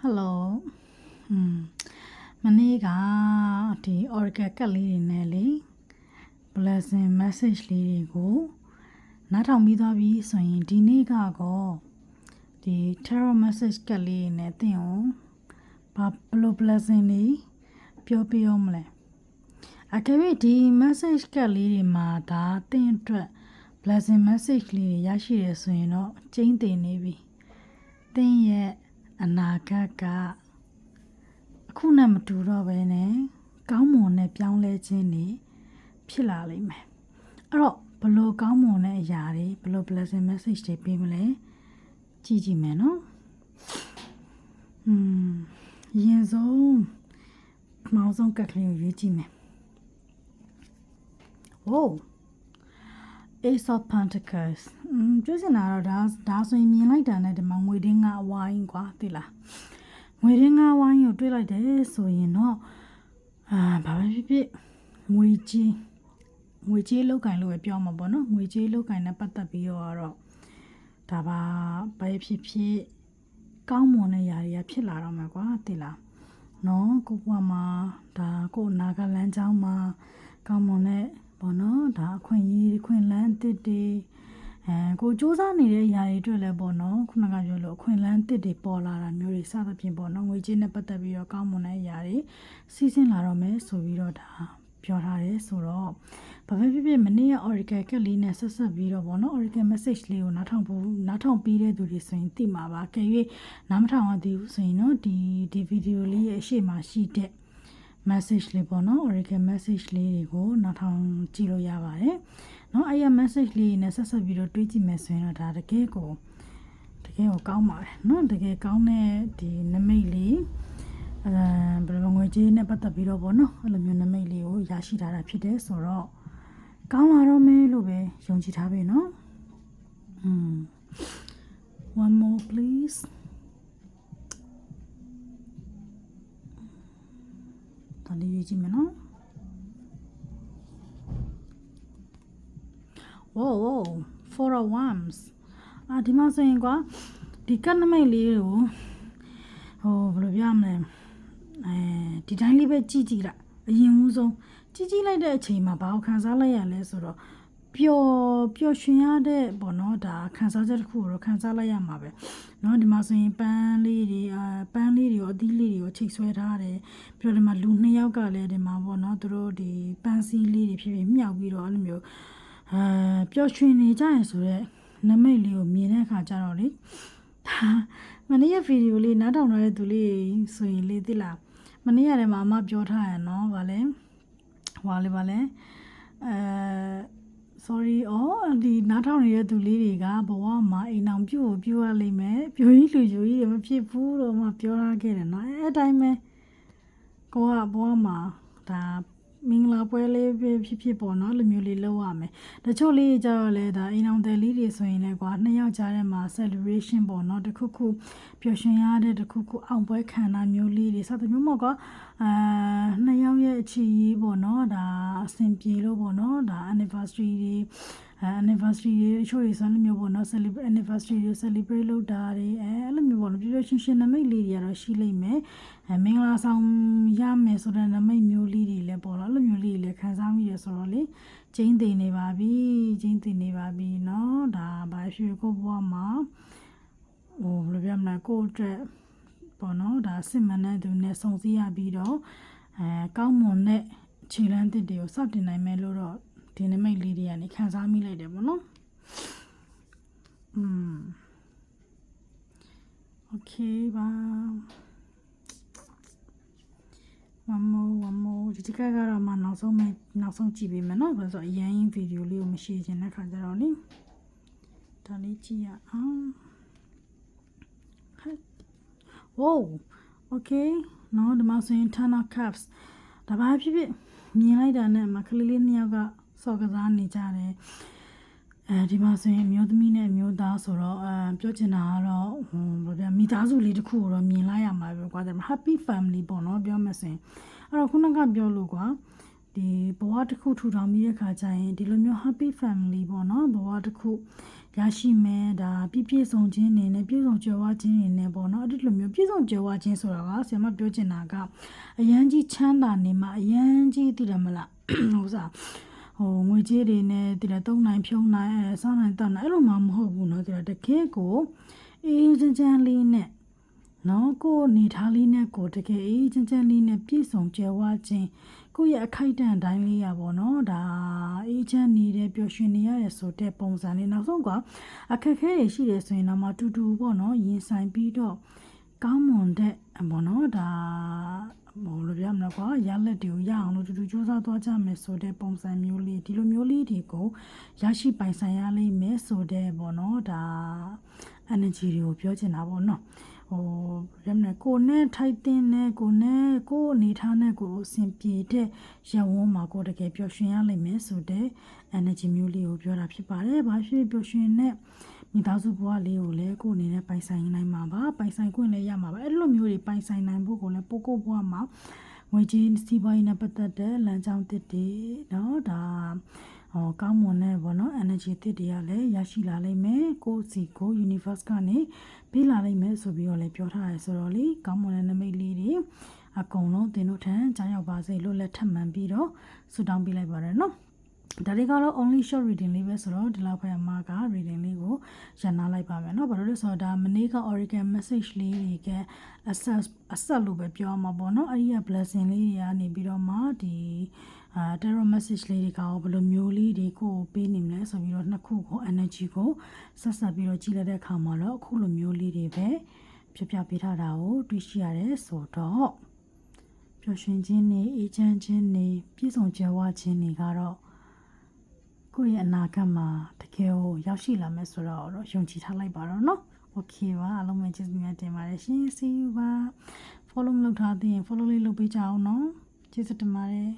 Hello မနေ့ကဒီ Oracle ကတ်လေးတွေနဲ့လေ blessing message လေးတွေကိုနားထောင်ပြီးသွားပြီဆိုရင်ဒီနေ့ကတော့ဒီ tarot message ကတ်လေးတွေနဲ့သင်အောင်ဘလို့ blessing လေးပြောပြအောင်မလဲအကယ်၍ဒီ message ကတ်လေးတွေမှာဒါသင်အတွက် blessing message လေးတွေရရှိရဆိုရင်တော့ကျင်းတင်နေပြီသင်ရဲ့အနာဂတ်ကအခုနဲ့မတူတော့ဘဲနဲ့ကောင်းမွန်တဲ့ပြောင်းလဲခြင်းတွေဖြစ်လာလိမ့်မယ်အဲ့တော့ဘလို့ကောင်းမွန်တဲ့အရာတွေဘလို့ blessing message တွေပေးမလဲကြည့်ကြည့်မယ်နော်ရင်ဆုံးမောင်ဆုံးကတ်ကလေးကိုရွေးကြည့်မယ် Wow Ace of Pentacles ကျွတ်စင်လာတော့ဒါဆိုရင်မြင်လိုက်တာနဲ့ဒီမှာငွေတင်းကအဝိုင်းကွာသိလားငွေတင်းကအဝိုင်းကိုတွေ့လိုက်တယ်ဆိုရင်တော့ဘာပဲဖြစ်ဖြစ်ငွေကြေးလောက်ကင်လို့ပဲပြောမှာပေါ့နော်ငွေကြေးလောက်ကင်နဲ့ပတ်သက်ပြီးတော့ဒါဘာဖြစ်ဖြစ်ကောင်းမွန်တဲ့ຢာတွေကဖြစ်လာတော့မှာကွာသိလားနော်ကိုကမှာဒါကိုနာဂလန်းချောင်းမှာကောင်းမွန်တဲ့ပေါ့နော်ဒါအခွင့်လန်းတစ်တွေကိုစူးစမ်းနေတဲ့အရာတွေတွေ့လဲပေါ့နော်ခုနကပြောလို့အခွင့်လန်းတစ်တွေပေါ်လာတာမျိုးတွေစသဖြင့်ပေါ့နော်ငွေကြေးနဲ့ပတ်သက်ပြီးတော့ကောင်းမွန်တဲ့အရာတွေစီးဆင်းလာတော့မယ်ဆိုပြီးတော့ဒါပြောထားတယ်ဆိုတော့ဘာပဲဖြစ်ဖြစ်မနေ့က Oracle ကလေးနဲ့ဆက်ဆက်ပြီးတော့ပေါ့နော် Oracle message လေးကိုနားထောင်ပြီးတဲ့သူတွေဆိုရင်သိမှာပါကြည့်၍နားမထောင်ရသေးဘူးဆိုရင်တော့ဒီဗီဒီယိုလေးရဲ့အရှိမရှိတဲ့ message လေးပေါ့နော် Oracle message လေးတွေကိုနားထောင်ကြည့်လို့ရပါတယ်เนาะအဲ့ရ message လေးနဲ့ဆက်ဆက်ပြီးတော့တွေးကြည့်မယ်ဆိုရင်တော့ဒါတကယ်ကိုကောင်းပါတယ်เนาะတကယ်ကောင်းတဲ့ဒီနမိတ်လေးဘယ်လိုငွေကြေးနဲ့ပတ်သက်ပြီးတော့ပေါ့နော်အဲ့လိုမျိုးနမိတ်လေးကိုရရှိထားတာဖြစ်တယ်ဆိုတော့ကောင်းလာတော့မယ်လို့ပဲယုံကြည်ထားပြီเนาะone more pleaseဒါလေးရေးကြည့်မယ်နော် Whoa for a worms ဒီမှာဆိုရင်ကွာဒီကတ်နမိတ်လေးကိုဘယ်လိုပြောမလဲဒီတိုင်းလေးပဲကြည့်လိုက်အရင်ဦးဆုံးကြည့်လိုက်တဲ့အချိန်မှာဘာကိုခံစားလိုက်ရလဲဆိုတော့ပျော်ရွှင်ရတဲ့ပေါ့နော်ဒါခံစားချက်တစ်ခုကိုတော့ခံစားလိုက်ရမှာပဲเนาะဒီမှာဆိုရင်ပန်းလေးတွေရောအသီးလေးတွေရောချိတ်ဆွဲထားတယ်ပြီးတော့ဒီမှာလူနှစ်ယောက်ကလည်းဒီမှာပေါ့နော်သူတို့ဒီပန်းစည်းလေးတွေဖြစ်မြှောက်ပြီးတော့အဲ့လိုမျိုးပျော်ရွှင်နေကြရင်ဆိုတော့နမိတ်လေးကိုမြင်တဲ့အခါကျတော့လေမနေ့ကဗီဒီယိုလေးနားထောင်ထားတဲ့သူလေးဆိုရင်လေသိလားမနေ့ကတည်းမှာအမပြောထားရနော်ဗာလဲsorry ဒီနားထောင်နေတဲ့သူလေးတွေကဘဝမှာအိမ်အောင်ပြုရလိမ့်မယ်ပြိုကြီးလူကြီးတွေမဖြစ်ဘူးတော့မှပြောထားခဲ့တယ်နော်အဲ့အတိုင်းပဲကိုကဘဝမှာဒါမင်္ဂလာပွဲလေးဖြစ်ပေါ့နော်လူမျိုးလေးလုပ်ရမယ်တချို့လေးကြတော့လေဒါအိမ်အောင်တယ်လေးတွေဆိုရင်လည်းကွာနှစ်ယောက်ကြားထဲမှာ celebration ပေါ့နော်တခုပျော်ရွှင်ရတဲ့တခုအောင်ပွဲခံတာမျိုးလေးတွေစသဖြင့်ပေါ့ကွာနှစ်ယောက်ရဲ့အခြေကြီးပေါ့နော်ဒါအဆင်ပြေလို့ပေါ့နော်ဒါ anniversary တွေချို့တွေဆိုလည်းမျိုးပေါ့နော် anniversary တွေ celebrate လုပ်တာတွေအဲ့လိုမျိုးပေါ့နော်ပျော်ရွှင်နမိတ်လေးတွေကတော့ရှိလိမ့်မယ်မင်္ဂလာဆောင်ရမယ်ဆိုတဲ့နမိတ်မျိုးလေးတွေလည်းပေါ့နော်အဲ့လိုမျိုးလေးတွေလည်းခံစားမိတယ်ဆိုတော့လေကျင်းသိနေပါပြီเนาะဒါဘာဖြစ်ကိုဘဝမှာဘယ်လိုပြောမလဲကိုအတွက်ပေါ့နော်ဒါစစ်မှန်တဲ့သူနဲ့စုံစည်းရပြီးတော့ကောင်းမွန်တဲ့ခြေလမ်းသစ်တွေကိုစတင်နိုင်မယ်လို့တော့ဒီနမိတ်လေးတွေကနေခံစားမိလိုက်တယ်ပေါ့နော်okay ပါ one more ဒီတစ်ခါကတော့မှနောက်ဆုံးကြည့်ပေးမယ်နော်ဘာလို့ဆိုအရင်ဗီဒီယိုလေးကိုမရှင်းချင်တဲ့ခါကျတော့လေဒါလေးကြည့်ရအောင် Whoa okay နော်ဒီမှာဆိုရင် Ten of Cups ဒါဘာဖြစ်မြင်လိုက်တာနဲ့မကလေးလေးနှစ်ယောက်ကစော်ကစားနေကြတယ်ဒီမှာဆိုရင်မျိုးသမီးနဲ့မျိုးသားဆိုတော့ပြောချင်တာကတော့မိသားစုလေးတစ်ခုကိုတော့မြင်လိုက်ရမှာပဲကွာဒါ happy family ပေါ့နော်ပြောမယ်ဆိုရင်အဲ့တော့ခုနကပြောလို့ကွာဒီဘဝတစ်ခုထူထောင်ပြီးတဲ့ခါကျရင်ဒီလိုမျိုး happy family ပေါ့နော်ဘဝတစ်ခု ရရှိမယ်ဒါပြည့်စုံခြင်းနေနဲ့ပြည့်စုံကြွယ်ဝခြင်းနေနဲ့ပေါ့နော်အဲ့ဒီလိုမျိုးပြည့်စုံကြွယ်ဝခြင်းဆိုတာကဆရာမပြောချင်တာကအရန်ကြီးချမ်းသာနေမှာအရန်ကြီးသိတယ်မလားဟိုစားငွေကြေးတွေနဲ့တည်တယ်သုံးနိုင်ဖြုံးနိုင်စားနိုင်တောက်နိုင်အဲ့လိုမှမဟုတ်ဘူးเนาะတည်တယ်တကယ်ကိုအေးချမ်းလေးနဲ့နော်ကိုနေထားလေးနဲ့ကိုတကယ်အေးချမ်းလေးနဲ့ပြည့်စုံကြွယ်ဝခြင်းကိုရဲ့အခိုက်အတန့်တိုင်းလေးရပါတော့ဒါအေးချမ်းနေတဲ့ပျော်ရွှင်နေရတဲ့ဆိုတဲ့ပုံစံလေးနောက်ဆုံးကအခက်အခဲတွေရှိတယ်ဆိုရင်တော့မတူတူပေါ့နော်ရင်ဆိုင်ပြီးတော့ကောင်းမွန်တဲ့ပေါ့နော်ဒါဘောလို့ပြောမလို့ကွာရလက်တွေကိုရအောင်လို့တူတူစူးစမ်းသွားကြမယ်ဆိုတဲ့ပုံစံမျိုးလေးဒီလိုမျိုးလေးတွေကိုရရှိပိုင်ဆိုင်ရလိမ့်မယ်ဆိုတဲ့ပေါ့နော်ဒါ energy တွေကိုပြောချင်တာပေါ့နော်ရမနဲ့ကိုနဲ့ထိုက်တင်နဲ့ကိုနဲ့ကိုအနေထားနဲ့ကိုအဆင်ပြေတဲ့ရဝန်းမှာကိုတကယ်ပျော်ရွှင်ရလိမ့်မယ်ဆိုတဲ့ energy မျိုးလေးကိုပြောတာဖြစ်ပါတယ်။ဘာဖြစ်ပျော်ရွှင်တဲ့မိသားစုဘဝလေးကိုလည်းကိုအနေနဲ့ပိုင်ဆိုင်နိုင်မှာပါပိုင်ဆိုင်ခွင့်လည်းရမှာပါအဲ့လိုမျိုးတွေပိုင်ဆိုင်နိုင်ဖို့ကိုလည်းပိုကိုဘဝမှာငွေကြေးစီးပွားရေးနဲ့ပတ်သက်တဲ့လမ်းကြောင်းတစ်တွေเนาะဒါကောင်းမွန်တဲ့ဘောနော် energy တစ်တွေကလည်းရရှိလာလိမ့်မယ်ကိုစီကို universe ကနေပေးလာလိမ့်မယ်ဆိုပြီးတော့လည်းပြောထားရဲဆိုတော့လေကောင်းမွန်တဲ့နမိတ်လေးတွေအကုန်လုံးသင်တို့ထံကြားရောက်ပါစေလို့လက်ထပ်မှန်ပြီးတော့ဆုတောင်းပေးလိုက်ပါရနော်ဒါလေးကတော့ only short reading လေးပဲဆိုတော့ဒီလောက်ပဲအမက reading လေးကိုရန်နာလိုက်ပါမယ်เนาะဘာလို့လဲဆိုတော့ဒါမနေ့က Oregon message လေးတွေကအဆက်လို့ပဲပြောမှာပေါ့เนาะအဲ့ဒီက blessing လေးတွေကနေပြီးတော့မှဒီ tarot message လေးတွေကဘယ်လိုမျိုးလေးတွေကိုပေးနေမလဲဆိုပြီးတော့နှစ်ခုကို energy ကိုဆက်ပြီးတော့ကြည့်လိုက်တဲ့အခါမှာတော့အခုလိုမျိုးလေးတွေပဲပြပေးထားတာကိုတွေ့ရှိရတယ်ဆိုတော့ပျော်ရွှင်ခြင်းနေအေးချမ်းခြင်းနေပြည့်စုံကြွယ်ဝခြင်းနေကတော့ကိုယ့်ရဲ့အနာဂတ်မှာတကယ်ကိုရောက်ရှိလာမယ်ဆိုတော့ယုံကြည်ထားလိုက်ပါတော့เนาะ okay ပါအားလုံးပဲကျေးဇူးများတင်ပါတယ်ရှင် see you ပါ follow လုပ်ထားသေးရင် follow လေးလုပ်ပေးကြအောင်เนาะကျေးဇူးတင်ပါတယ်